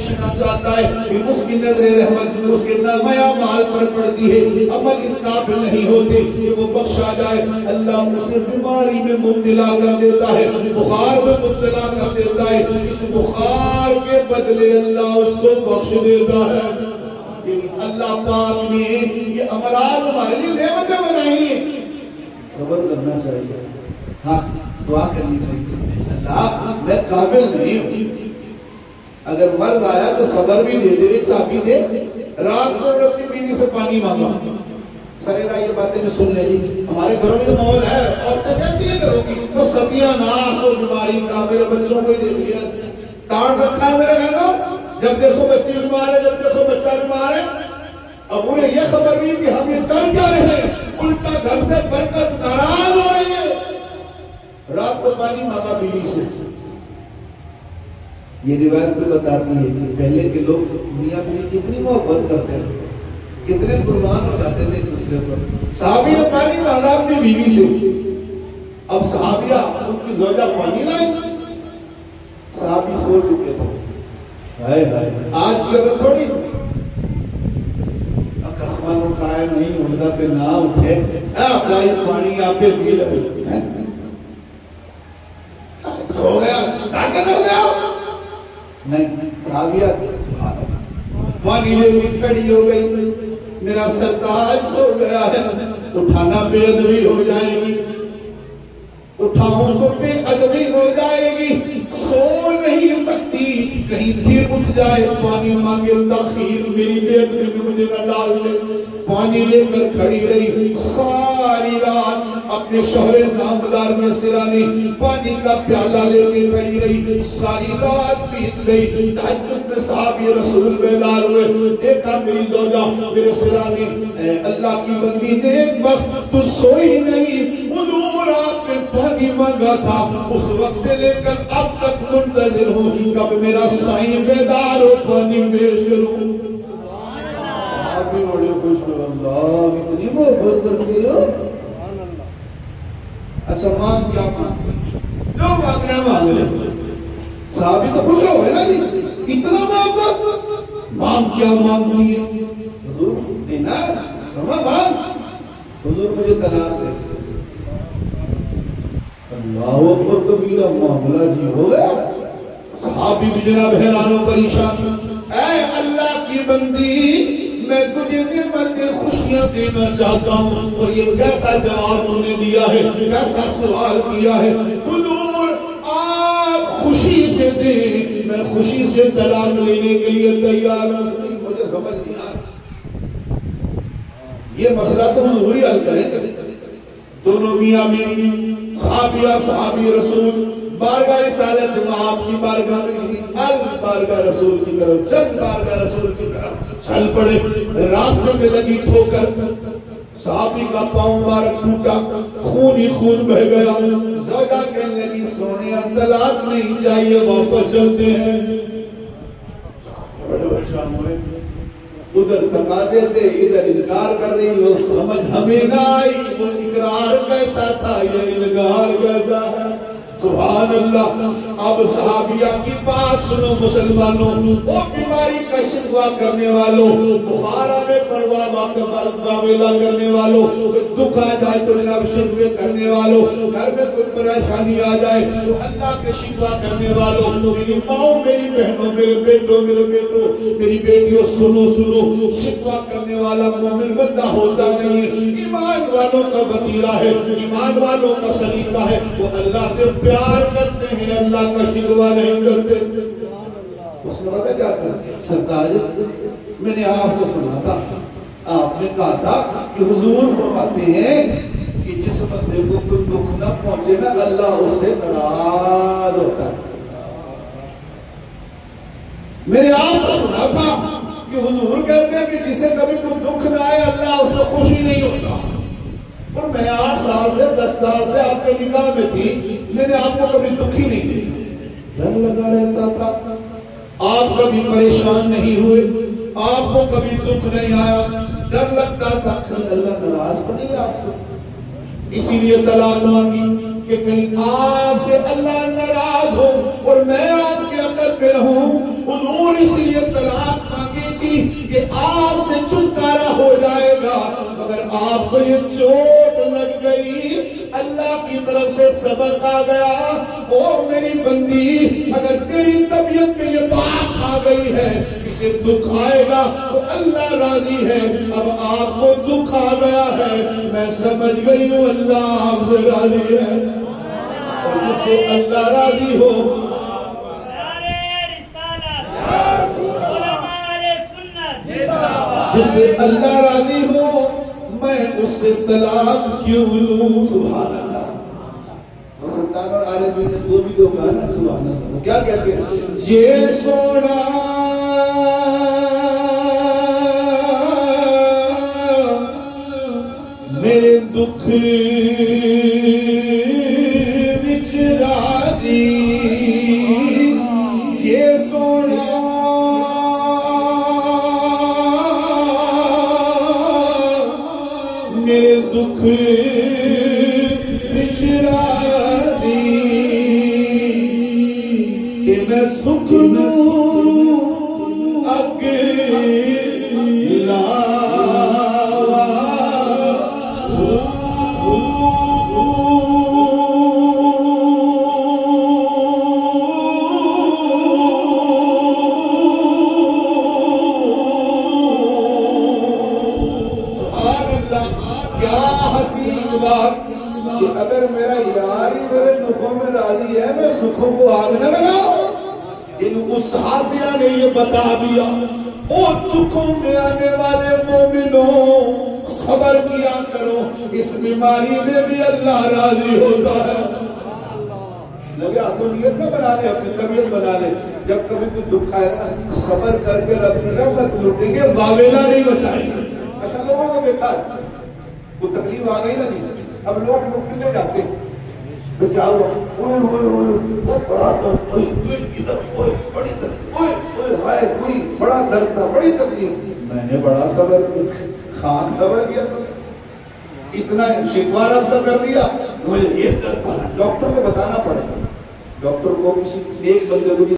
بخشنا چاہتا ہے اس کی نظر رحمت اس کے نامہ اعمال پر پڑتی ہے، عمل اس قابل نہیں ہوتے کہ وہ بخشا جائے، اللہ اسے بیماری میں مبتلا کر دیتا ہے، بخار میں مبتلا کر دیتا ہے، اس بخار کے بدلے اللہ اس کو بخش دیتا ہے۔ اللہ پاک نے یہ امراض ہمارے لیے نعمتیں بنائی ہیں، صبر کرنا چاہیے، ہاں دعا کرنی چاہیے، اللہ میں قابل نہیں ہوں، اگر مرض آیا تو صبر بھی دے دے۔ ایک صحابی تھے رات کو اپنی بیوی سے پانی مانگا، سریرا یہ باتیں میں سن لے لی، ہمارے گھروں میں ماحول ہے عورتیں کہتی ہیں گھروں کی تو ستیاں ناس اور بیماری کا، میرے بچوں کو ہی دیکھ لیا تاڑ رکھا ہے میرے گھر کو، جب دیکھو بچی بیمار ہے، جب دیکھو بچہ بیمار ہے، اب انہیں یہ خبر نہیں کہ ہم یہ کر کیا رہے ہیں، الٹا گھر سے برکت ناراض ہو رہی ہے۔ رات کو پانی مانگا بیوی سے، یہ روایت بھی بتاتی ہے کہ پہلے کے لوگ میاں بیوی کتنی محبت کرتے تھے، کتنے قربان ہو جاتے تھے ایک دوسرے پر۔ صحابی نے پانی مانگا اپنی بیوی سے، اب صحابیہ ان کی زوجہ پانی لائے، صحابی سو چکے تھے، ہائے ہائے آج کی عورت تھوڑی قسمہ اٹھائے نہیں عمدہ پہ نہ اٹھے، اپلائی پانی آپ پہ بھی لگے سو گیا ڈاکٹر کر دیا نہیں، صحابیہ پانی لے بھی کھڑی ہو گئی، میرا سرتاج سو گیا ہے، اٹھانا بے ادبی ہو جائے گی، اٹھاؤں تو بے ادبی ہو جائے گی، سو نہیں سکتی، کہیں پھر اٹھ جائے، پانی مانگے تاخیر میری بے ادبی میں مجھے نہ ڈال دے۔ پانی لے کر کھڑی رہی ساری رات، اپنے شوہر نامدار میں سرانی پانی کا پیالہ لے کے کھڑی رہی، ساری رات بیت گئی، تہجد میں صحابی رسول بیدار ہوئے، دیکھا میری زوجہ میرے سرانی اللہ کی بندی نے ایک وقت تو سوئی نہیں، حضور آپ نے پانی مانگا تھا، اس وقت سے لے کر اب تک منتظر ہوں کب میرا سائیں بیدار ہو پانی پیش کروں۔ آپ بھی بڑے خوش ہو، اللہ اتنی محبت کرتے ہو، اچھا مانگ کیا مانگ جو مانگنا مانگ لے، صحابی تو خوش ہو گئے نا جی، اتنا محبت مانگ کیا مانگنی ہے، حضور دینا فرما مانگ، حضور مجھے طلاق دے، اللہ اکبر کبیرہ معاملہ جی ہو گیا، صحابی بھی جناب حیران و پریشان، اے اللہ کی بندی میں تجھے نعمت خوشیاں دینا چاہتا ہوں، اور یہ کیسا جواب انہوں نے دیا ہے، کیسا سوال کیا ہے، حضور آپ خوشی سے دیں، میں خوشی سے طلاق لینے کے لیے تیار ہوں، مجھے سمجھ نہیں آ رہا، یہ مسئلہ تو حضور ہی حل کریں گے، دونوں میاں بیوی صحابیہ صحابی رسول بارگاہ رسالت آپ کی بارگاہ میں بارگاہ رسول کی طرف چل، بارگاہ رسول کی طرف چل پڑے، راستے میں لگی ٹھوکر، صحابی کا پاؤں مبارک ٹوٹا، خون ہی خون بہ گیا، زوجہ کہنے لگی سونیا طلاق نہیں چاہیے واپس چلتے ہیں، بڑے پریشان ہوئے، ادھر تقاضے تھے ادھر انکار کر رہی ہو، سمجھ ہمیں نہ آئی وہ اقرار کیسا تھا یہ انکار کیسا ہے، سبحان اللہ۔ اب صحابیہ کی بات سنو مسلمانوں، وہ بیماری کا شکوہ کرنے والوں، بخارا میں پرواہ مقابلہ کرنے والوں، دکھ آ جائے تو جناب شکوے کرنے والوں، گھر میں کوئی پریشانی آ جائے تو اللہ کے شکوہ کرنے والوں، میری ماؤں میری بہنوں میرے بیٹوں میرے بیٹوں میری بیٹیوں سنو سنو، شکوہ کرنے والا مومن بندہ ہوتا نہیں ہے، ایمان والوں کا وطیرہ ہے، ایمان والوں کا سلیقہ ہے، وہ اللہ سے پیار کرتے ہیں، اللہ کا شکوہ نہیں کرتے۔ اس نے بتا کیا کہا سرکار میں نے آپ سے سنا تھا، آپ نے کہا تھا کہ حضور فرماتے ہیں کہ جس بندے کو کوئی دکھ نہ پہنچے نا اللہ اس سے ناراض ہوتا ہے۔ میں نے آپ سے سنا تھا کہ حضور کہتے ہیں کہ جسے کبھی کوئی دکھ نہ آئے اللہ اس سے خوشی نہیں ہوتا، اور میں 8 سال سے 10 سال سے آپ کے نگاہ میں تھی، میں نے آپ کو کبھی دکھی نہیں دیکھا، ڈر لگا رہتا تھا، آپ کبھی پریشان نہیں ہوئے، آپ کو کبھی دکھ نہیں آیا، ڈر لگتا تھا کہ اللہ ناراض تو نہیں آپ سے، اسی لیے طلاق مانگی کہ کہیں آپ سے اللہ ناراض ہو اور میں آپ کے عقد پہ رہوں، حضور اس لیے آپ کو یہ چوٹ لگ گئی، اللہ کی طرف سے سبق آ گیا، اور میری بندی اگر تیری طبیعت میں یہ بات آ گئی ہے اسے دکھ آئے گا تو اللہ راضی ہے، اب آپ کو دکھ آ گیا ہے، میں سمجھ گئی ہوں اللہ آپ سے راضی ہے، اور جس سے اللہ راضی ہو جس سے اللہ راضی ہو میں اس سے طلاق کیوں لوں؟ سبحان اللہ۔ سلطان اور عارف نے وہ بھی تو کہا نا سبحان اللہ، کیا کہتے ہیں؟ یہ سونا میرے دکھ وچ راضی، یہ سونا میرے دکھ وچ راضی، کہ میں سکھ لوں اگلا کہ اگر میرا یار ہی میرے دکھوں میں راضی ہے میں سکھوں کو آگ نہ لگاؤں۔ ان صحابیہ نے یہ بتا دیا، او دکھوں میں آنے والے مومنوں صبر کیا کرو، اس بیماری میں بھی اللہ راضی ہوتا ہے۔ لگے تو نیت نہ بنا لے، اپنی طبیعت بنا لے، جب کبھی کوئی دکھ آئے گا صبر کر کے رب کی رحمت لوٹیں گے، واویلا نہیں بچائیں گے۔ اچھا لوگوں کو دیکھا ہے وہ تکلیف آ گئی نا نہیں، اب لوگ مکمل جاتے تو کیا ہوا؟ وہ بڑا درد، بڑی تکلیف، بڑا درد تھا، بڑی تکلیف، میں نے بڑا صبر کیا، خان صبر کیا، اتنا شکوہ رب کا کر دیا، مجھے یہ درد تھا، ڈاکٹر کو بتانا پڑے گا، ڈاکٹر کو کسی ایک بندے کو